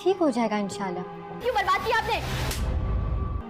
ठीक हो जाएगा इंशाल्लाह। क्यों बर्बाद किया आपने?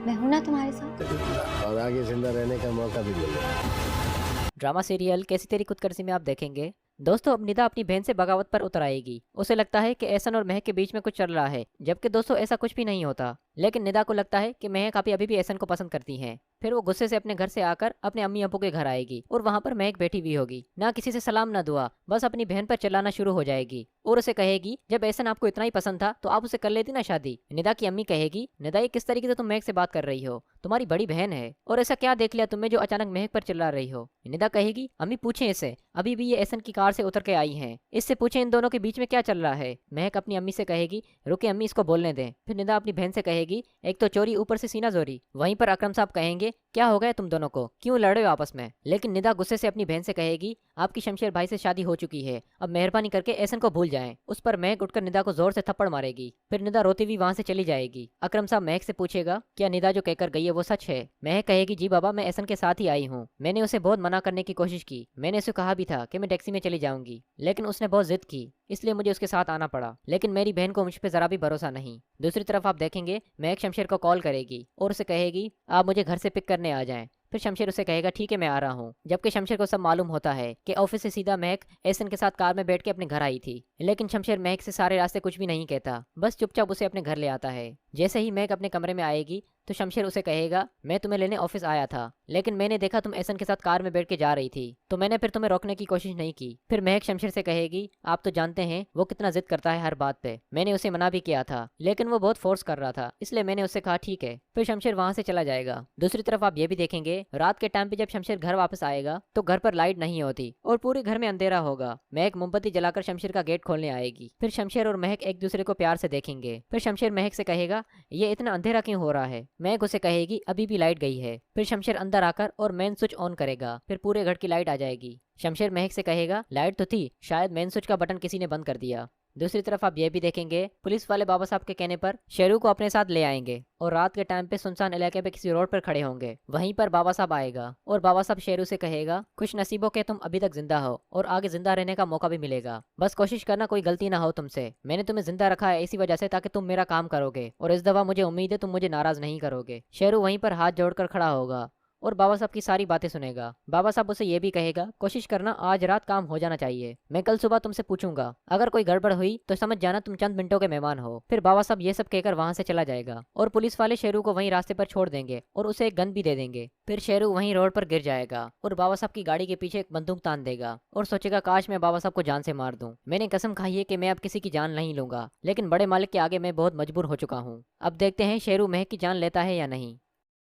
मैं हूं ना तुम्हारे साथ। और आगे जिंदा रहने का मौका भी मिलेगा। ड्रामा सीरियल कैसी तेरी खुदगर्जी में आप देखेंगे। दोस्तों, अब निदा अपनी बहन से बगावत पर उतर आएगी। उसे लगता है कि एहसन और महक के बीच में कुछ चल रहा है, जबकि दोस्तों ऐसा कुछ भी नहीं होता। लेकिन निदा को लगता है कि महक अभी भी एहसन को पसंद करती हैं। फिर वो गुस्से से अपने घर से आकर अपने अम्मी अब्बू के घर आएगी और वहाँ पर महक बैठी हुई होगी, ना किसी से सलाम ना दुआ, बस अपनी बहन पर चिल्लाना शुरू हो जाएगी और उसे कहेगी जब एहसन आपको इतना ही पसंद था तो आप उसे कर लेती ना शादी। निदा की अम्मी कहेगी, निदा ये किस तरीके से तुम महक से बात कर रही हो, तुम्हारी बड़ी बहन है और ऐसा क्या देख लिया तुम्हें जो अचानक महक पर चिल्ला रही हो। निदा कहेगी, अम्मी पूछे इसे, अभी भी ये एहसन की कार से उतर के आई हैं, इससे पूछे इन दोनों के बीच में क्या चल रहा है। महक अपनी अम्मी से कहेगी, रुके अम्मी इसको बोलने दें। फिर निदा अपनी बहन से कहेगी, एक तो चोरी ऊपर से सीना जोरी। वहीं पर अकरम साहब कहेंगे, क्या हो गया तुम दोनों को, क्यों लड़े हो आपस में। लेकिन निदा गुस्से से अपनी बहन से कहेगी, आपकी शमशेर भाई से शादी हो चुकी है, अब मेहरबानी करके एहसन को भूल जाएं। उस पर महक उठकर निदा को जोर से थप्पड़ मारेगी। फिर निदा रोती हुई वहां से चली जाएगी। अकरम साहब महक से पूछेगा, क्या निदा जो कहकर गई है वो सच है। महक कहेगी, जी बाबा, मैं एहसन के साथ ही आई हूँ। मैंने उसे बहुत मना करने की कोशिश की, मैंने उसे कहा भी था कि मैं टैक्सी में चली जाऊंगी, लेकिन उसने बहुत जिद की, इसलिए मुझे उसके साथ आना पड़ा। लेकिन मेरी बहन को मुझ पर जरा भी भरोसा नहीं। दूसरी तरफ आप देखेंगे, महक शमशेर को कॉल करेगी और उसे कहेगी, आप मुझे घर से पिक करने आ जाएं। फिर शमशेर उसे कहेगा, ठीक है मैं आ रहा हूँ। जबकि शमशेर को सब मालूम होता है कि ऑफिस से सीधा महक एहसन के साथ कार में बैठ के अपने घर आई थी। लेकिन शमशेर महक से सारे रास्ते कुछ भी नहीं कहता, बस चुपचाप उसे अपने घर ले आता है। जैसे ही महक अपने कमरे में आएगी तो शमशेर उसे कहेगा, मैं तुम्हें लेने ऑफिस आया था, लेकिन मैंने देखा तुम एहसन के साथ कार में बैठ के जा रही थी, तो मैंने फिर तुम्हें रोकने की कोशिश नहीं की। फिर महक शमशेर से कहेगी, आप तो जानते हैं वो कितना जिद करता है हर बात पे, मैंने उसे मना भी किया था, लेकिन वो बहुत फोर्स कर रहा था, इसलिए मैंने उससे कहा ठीक है। फिर शमशेर वहां से चला जाएगा। दूसरी तरफ आप ये भी देखेंगे, रात के टाइम पे जब शमशेर घर वापस आएगा तो घर पर लाइट नहीं होती और पूरे घर में अंधेरा होगा। महक मोमबत्ती जलाकर शमशेर का गेट खोलने आएगी। फिर शमशेर और महक एक दूसरे को प्यार से देखेंगे। फिर शमशेर महक से कहेगा, ये इतना अंधेरा क्यों हो रहा है। महक उसे कहेगी, अभी भी लाइट गई है। फिर शमशेर अंदर आकर और मेन स्विच ऑन करेगा, फिर पूरे घर की लाइट आ जाएगी। शमशेर महक से कहेगा, लाइट तो थी, शायद मेन स्विच का बटन किसी ने बंद कर दिया। दूसरी तरफ आप ये भी देखेंगे, पुलिस वाले बाबा साहब के कहने पर शेरू को अपने साथ ले आएंगे और रात के टाइम पे सुनसान इलाके पे किसी रोड पर खड़े होंगे। वहीं पर बाबा साहब आएगा और बाबा साहब शेरू से कहेगा, खुश नसीबों के तुम अभी तक जिंदा हो और आगे जिंदा रहने का मौका भी मिलेगा, बस कोशिश करना कोई गलती ना हो तुमसे। मैंने तुम्हें जिंदा रखा है इसी वजह से ताकि तुम मेरा काम करोगे और इस दफा मुझे उम्मीद है तुम मुझे नाराज नहीं करोगे। शेरू वहीं पर हाथ जोड़कर खड़ा होगा और बाबा साहब की सारी बातें सुनेगा। बाबा साहब उसे ये भी कहेगा, कोशिश करना आज रात काम हो जाना चाहिए, मैं कल सुबह तुमसे पूछूंगा, अगर कोई गड़बड़ हुई तो समझ जाना तुम चंद मिनटों के मेहमान हो। फिर बाबा साहब ये सब कहकर वहां से चला जाएगा और पुलिस वाले शेरू को वहीं रास्ते पर छोड़ देंगे और उसे एक गन भी दे देंगे। फिर शेरू वहीं रोड पर गिर जाएगा और बाबा साहब की गाड़ी के पीछे एक बंदूक तान देगा और सोचेगा, काश मैं बाबा साहब को जान से मार दूं। मैंने कसम खाई है कि मैं अब किसी की जान नहीं लूंगा, लेकिन बड़े मालिक के आगे मैं बहुत मजबूर हो चुका हूँ। अब देखते हैं शेरू महक की जान लेता है या नहीं।